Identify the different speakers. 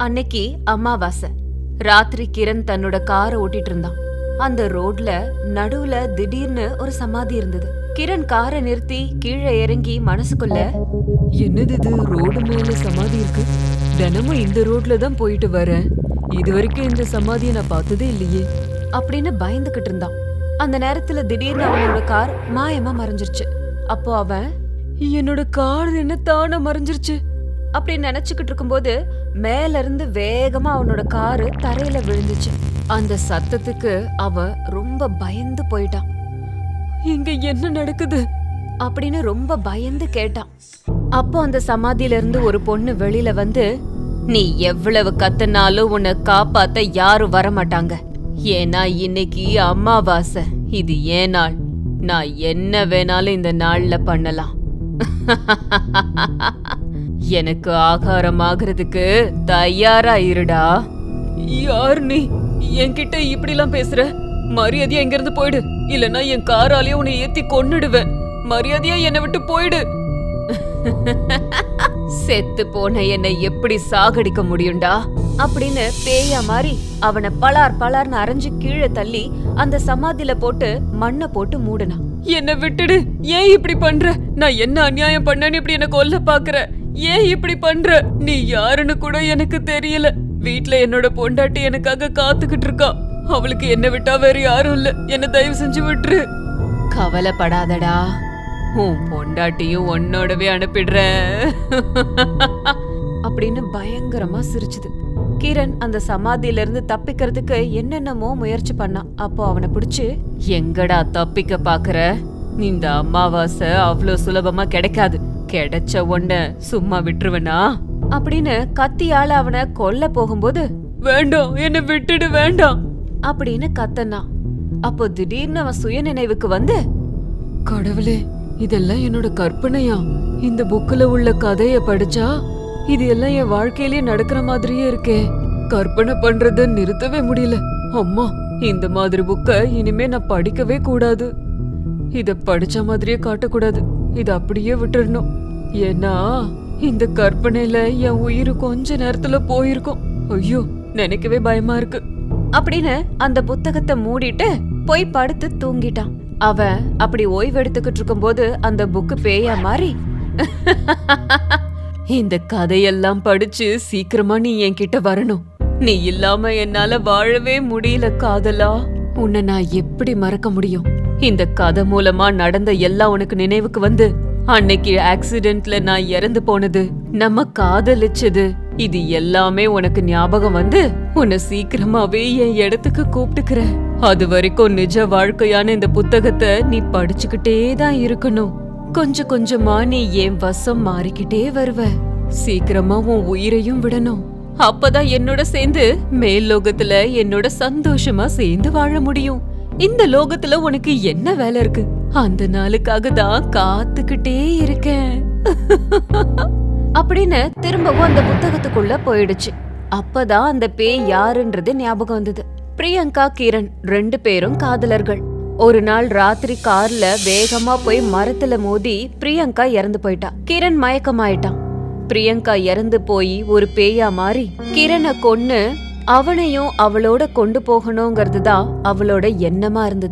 Speaker 1: அன்னைக்கு அமாவாசை ராத்திரி கிரண் தன்னோட காரை ஓட்டிட்டு இருந்தான். அந்த ரோட்ல நடுவுல திடீர்னு ஒரு சமாதி இருந்தது. கிரண் காரை நிறுத்தி கீழே இறங்கி மனசுக்குள்ள, என்னது இது, ரோடு மேல சமாதி இருக்கு, தினமும் இந்த ரோட்ல தான் போயிட்டு வரேன், இது வரைக்கும் இந்த சமாதியை நான் பார்த்ததே இல்லையே அப்படின்னு பயந்துகிட்டு இருந்தான். அந்த நேரத்துல திடீர்னு அவனோட கார் மாயமா மறைஞ்சிருச்சு. அப்போ அவன், என்னோட கார் என்ன தானா மறைஞ்சிருச்சு அப்படின்னு நினைச்சுக்கிட்டு இருக்கும்போது மேல இருந்து வேகமா அவனோட காரு தரையில விழுந்துச்சு. அந்த சத்தத்துக்கு அவன் ரொம்ப பயந்து போயிட்டான். இங்க என்ன நடக்குது அப்படின்னு ரொம்ப பயந்து கேட்டான். அப்போ அந்த சமாதியில இருந்து ஒரு பொண்ணு வெளியில வந்து, நீ எவ்வளவு கத்துனாலும் உன்னை காப்பாத்த யாரும் வரமாட்டாங்க, ஏன்னா இன்னைக்கு அமாவாசை, இது ஏன் நாள், நான் என்ன வேணாலும் இந்த நாள்ல பண்ணலாம், எனக்கு ஆகாரம் ஆகிறதுக்கு தயாரா இருடா. யார் நீ, என்கிட்ட இப்படிலாம் பேசுற? மரியாதையா எங்க இருந்து போயிடு, இல்லன்னா என் காராலேயே உன்னை ஏத்தி கொன்னுடுவேன், மரியாதையா என்னை விட்டு போயிடு. செத்து போன என்னை எப்படி சாகடிக்க முடியும்டா அப்படின்னு பேயா மாதிரி அவனை பலார் பலார்னு அரைஞ்சு கீழே தள்ளி அந்த சமாதியில போட்டு மண்ணை போட்டு மூடனான். என்ன விட்டுடு, ஏன் இப்படி பண்ற? நான் என்ன அநியாயம் பண்ணேன்னு இப்படி என்ன கொல்ல பாக்குற? ஏன் இப்படி பண்ற? நீ யாருன்னு கூட எனக்கு தெரியல. வீட்ல என்னோட பொண்டாட்டி எனக்காக காத்துக்கிட்டு இருக்கா, அவளுக்கு என்ன விட்டா வேற யாரும் இல்ல, என்ன தயவு செஞ்சு விட்டுரு. கவலைப்படாதடா, உன் பொண்டாட்டியும் உன்னோடவே அனுப்பிடுறேன் அப்படின்னு பயங்கரமா சிரிச்சுது. கிரண் அந்த சமாதியில இருந்து தப்பிக்கிறதுக்கு என்னென்னமோ முயற்சி பண்ணான். அப்போ அவனை பிடிச்சு, எங்கடா தப்பிக்க பாக்குற? இந்த அமாவாசை அவ்வளோ சுலபமா கிடைக்காது, கிடைச்ச உன்ன சும்மா விட்டுருவனா அப்படின்னு கத்தியால அவனை கொல்ல போகும்போது, வேண்டாம் என்ன விட்டுடு வேண்டாம் அப்படின்னு கத்தனான். அப்போ திடீர்னு அவன் சுய நினைவுக்கு வந்து, கடவுளே, இதெல்லாம் என்னோட கற்பனையா? இந்த புக்ல உள்ள கதைய படிச்சா இது எல்லாம் என் வாழ்க்கையிலேயே நடக்கிற மாதிரியே இருக்கே, கற்பனை பண்றத நிறுத்தவே முடியல. அம்மா, இந்த மாதிரி புக்க இனிமே நான் படிக்கவே கூடாது, இத படிச்ச மாதிரியே காட்டக்கூடாது, இத அப்படியே விட்டுறணும், ஏன்னா இந்த கற்பனையில என் உயிர் கொஞ்ச நேரத்துல போயிருக்கும். ஐயோ, நினைக்கவே பயமா இருக்கு அப்படின்னு அந்த புத்தகத்தை மூடிட்டு போய் படுத்து தூங்கிட்டான். அவன் அப்படி ஓய்வு எடுத்துக்கிட்டு இருக்கும் போது அந்த புக்கு பேயா மாறி, இந்த கதையெல்லாம் படிச்சு சீக்கிரமா நீ என்கிட்ட வரணும், நீ இல்லாம என்னால வாழவே முடியல காதலா, உன்னை நான் எப்படி மறக்க முடியும்? இந்த கதை மூலமா நடந்த எல்லாம் உனக்கு நினைவுக்கு வந்து, அன்னைக்கு ஆக்சிடென்ட்ல நான் இறந்து போனது, நம்ம காதலிச்சது, இது எல்லாமே உனக்கு ஞாபகம் வந்து உன்னை சீக்கிரமாவே என் இடத்துக்கு கூப்பிட்டுக்கிற. அது வரைக்கும் நிஜ வாழ்க்கையான இந்த புத்தகத்தை நீ படிச்சுக்கிட்டே தான் இருக்கணும். கொஞ்சம் கொஞ்சமா நீ என் வசம் மாறிக்கிட்டே வருவ. சீக்கிரமா உன் உயிரையும் விடணும். அப்பதான் என்னோட சேர்ந்து மேல் லோகத்துல என்னோட சந்தோஷமா சேர்ந்து வாழ முடியும். இந்த லோகத்துல உனக்கு என்ன வேலை இருக்கு? அந்த நாளுக்காக தான் காத்துக்கிட்டே இருக்கேன் அப்படின்னு திரும்பவும் அந்த புத்தகத்துக்குள்ள போயிடுச்சு. அப்பதான் அந்த பேய் யாருன்றது ஞாபகம் வந்தது. பிரியங்கா, கிரண் ரெண்டு பேரும் காதலர்கள். ஒரு நாள் ராத்திரி கார்ல வேகமா போய் மரத்துல மோதி பிரியங்கா இறந்து போயிட்டா. கிரண் மயக்கமாயிட்டான். பிரியங்கா இறந்து போய் ஒரு பேயா மாறி கிரணை கொன்னு அவனையும் அவளோட கொண்டு போகணுங்கிறது தான் அவளோட எண்ணமா இருந்தது.